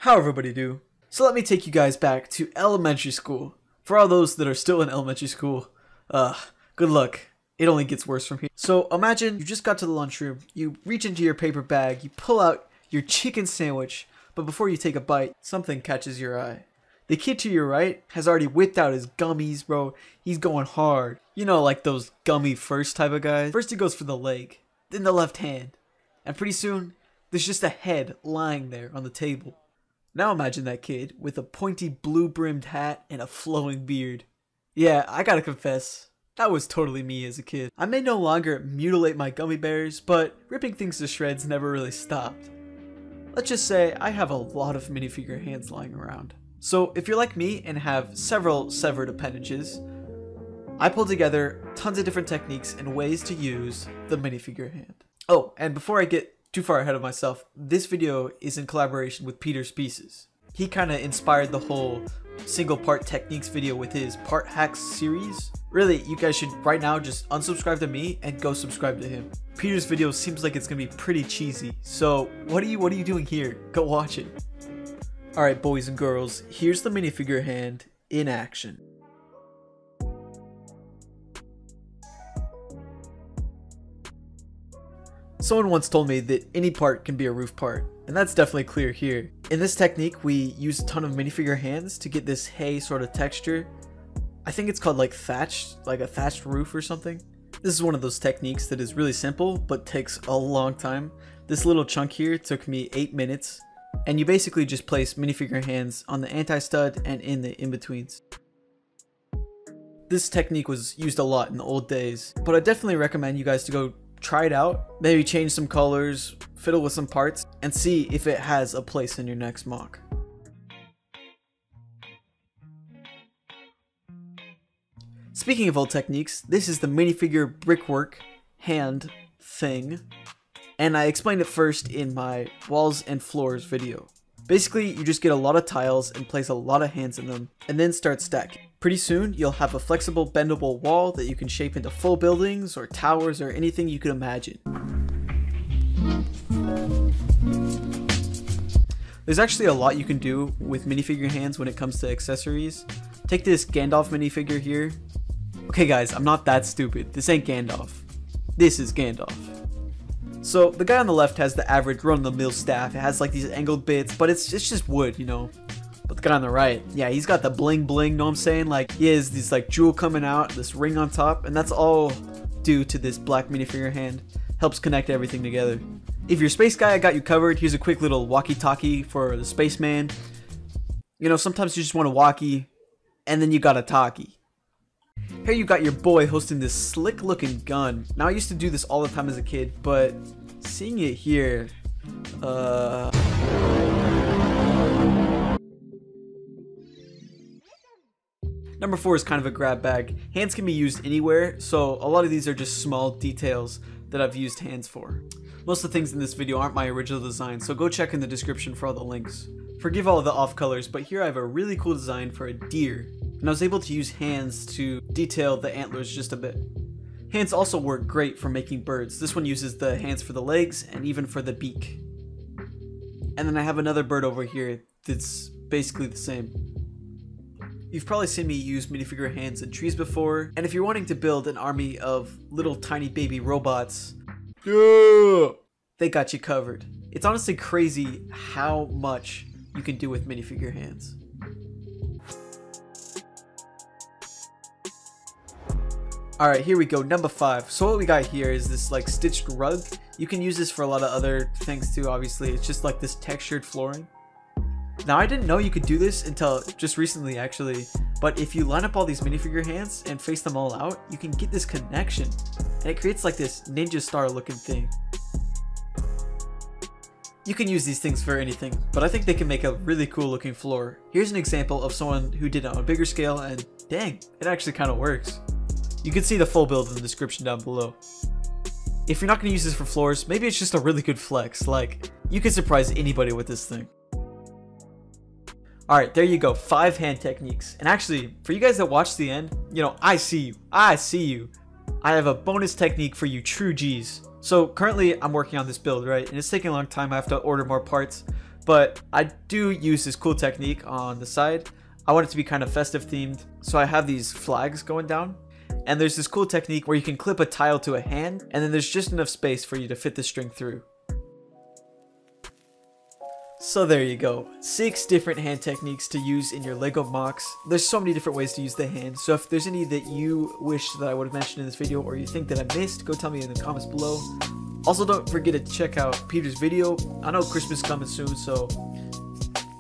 How everybody do? So let me take you guys back to elementary school. For all those that are still in elementary school, good luck. It only gets worse from here. So imagine you just got to the lunchroom, you reach into your paper bag, you pull out your chicken sandwich, but before you take a bite, something catches your eye. The kid to your right has already whipped out his gummies, bro. He's going hard. You know, like those gummy first type of guys. First he goes for the leg, then the left hand, and pretty soon there's just a head lying there on the table. Now imagine that kid with a pointy blue-brimmed hat and a flowing beard. Yeah, I gotta confess, that was totally me as a kid. I may no longer mutilate my gummy bears, but ripping things to shreds never really stopped. Let's just say I have a lot of minifigure hands lying around. So if you're like me and have several severed appendages, I pulled together tons of different techniques and ways to use the minifigure hand. Oh, and before I get too far ahead of myself, this video is in collaboration with Peter's Pieces. He kind of inspired the whole single part techniques video with his part hacks series. Really, you guys should right now just unsubscribe to me and go subscribe to him. Peter's video seems like it's gonna be pretty cheesy, so what are you doing here? Go watch it. Alright boys and girls, here's the minifigure hand in action. Someone once told me that any part can be a roof part, and that's definitely clear here. In this technique, we use a ton of minifigure hands to get this hay sort of texture. I think it's called like thatched, like a thatched roof or something. This is one of those techniques that is really simple, but takes a long time. This little chunk here took me 8 minutes, and you basically just place minifigure hands on the anti-stud and in the in-betweens. This technique was used a lot in the old days, but I definitely recommend you guys to go try it out, maybe change some colors, fiddle with some parts, and see if it has a place in your next mock. Speaking of old techniques, this is the minifigure brickwork hand thing, and I explained it first in my walls and floors video. Basically, you just get a lot of tiles and place a lot of hands in them, and then start stacking. Pretty soon, you'll have a flexible, bendable wall that you can shape into full buildings or towers or anything you could imagine. There's actually a lot you can do with minifigure hands when it comes to accessories. Take this Gandalf minifigure here. Okay guys, I'm not that stupid. This ain't Gandalf. This is Gandalf. So the guy on the left has the average run-of-the-mill staff. It has like these angled bits, but it's just wood, you know. But the guy on the right, yeah, he's got the bling bling, know what I'm saying? Like, he has this like jewel coming out, this ring on top, and that's all due to this black minifigure hand. Helps connect everything together. If you're a space guy, I got you covered. Here's a quick little walkie-talkie for the spaceman. You know, sometimes you just want a walkie, and then you got a talkie. Here you got your boy hosting this slick looking gun. Now I used to do this all the time as a kid, but seeing it here, Number 4 is kind of a grab bag. Hands can be used anywhere, so a lot of these are just small details that I've used hands for. Most of the things in this video aren't my original design, so go check in the description for all the links. Forgive all of the off colors, but here I have a really cool design for a deer, and I was able to use hands to detail the antlers just a bit. Hands also work great for making birds. This one uses the hands for the legs and even for the beak. And then I have another bird over here that's basically the same. You've probably seen me use minifigure hands in trees before, and if you're wanting to build an army of little tiny baby robots, they got you covered. It's honestly crazy how much you can do with minifigure hands. Alright, here we go, number 5. So what we got here is this like stitched rug. You can use this for a lot of other things too, obviously. It's just like this textured flooring. Now I didn't know you could do this until just recently actually, but if you line up all these minifigure hands and face them all out, you can get this connection, and it creates like this ninja star looking thing. You can use these things for anything, but I think they can make a really cool looking floor. Here's an example of someone who did it on a bigger scale, and dang, it actually kind of works. You can see the full build in the description down below. If you're not going to use this for floors, maybe it's just a really good flex. Like, you can surprise anybody with this thing. Alright, there you go, 5 hand techniques. And actually, for you guys that watch the end, you know, I see you. I see you. I have a bonus technique for you true G's. So currently I'm working on this build, right? And it's taking a long time. I have to order more parts. but I do use this cool technique on the side. I want it to be kind of festive themed, so I have these flags going down. And there's this cool technique where you can clip a tile to a hand, and then there's just enough space for you to fit the string through. So there you go, 6 different hand techniques to use in your Lego MOCs. There's so many different ways to use the hand, so if there's any that you wish that I would have mentioned in this video or you think that I missed, go tell me in the comments below. Also, don't forget to check out Peter's video. I know Christmas is coming soon, so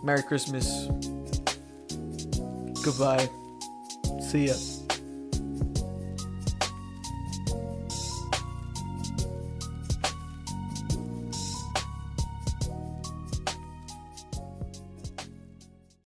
Merry Christmas. Goodbye. See ya.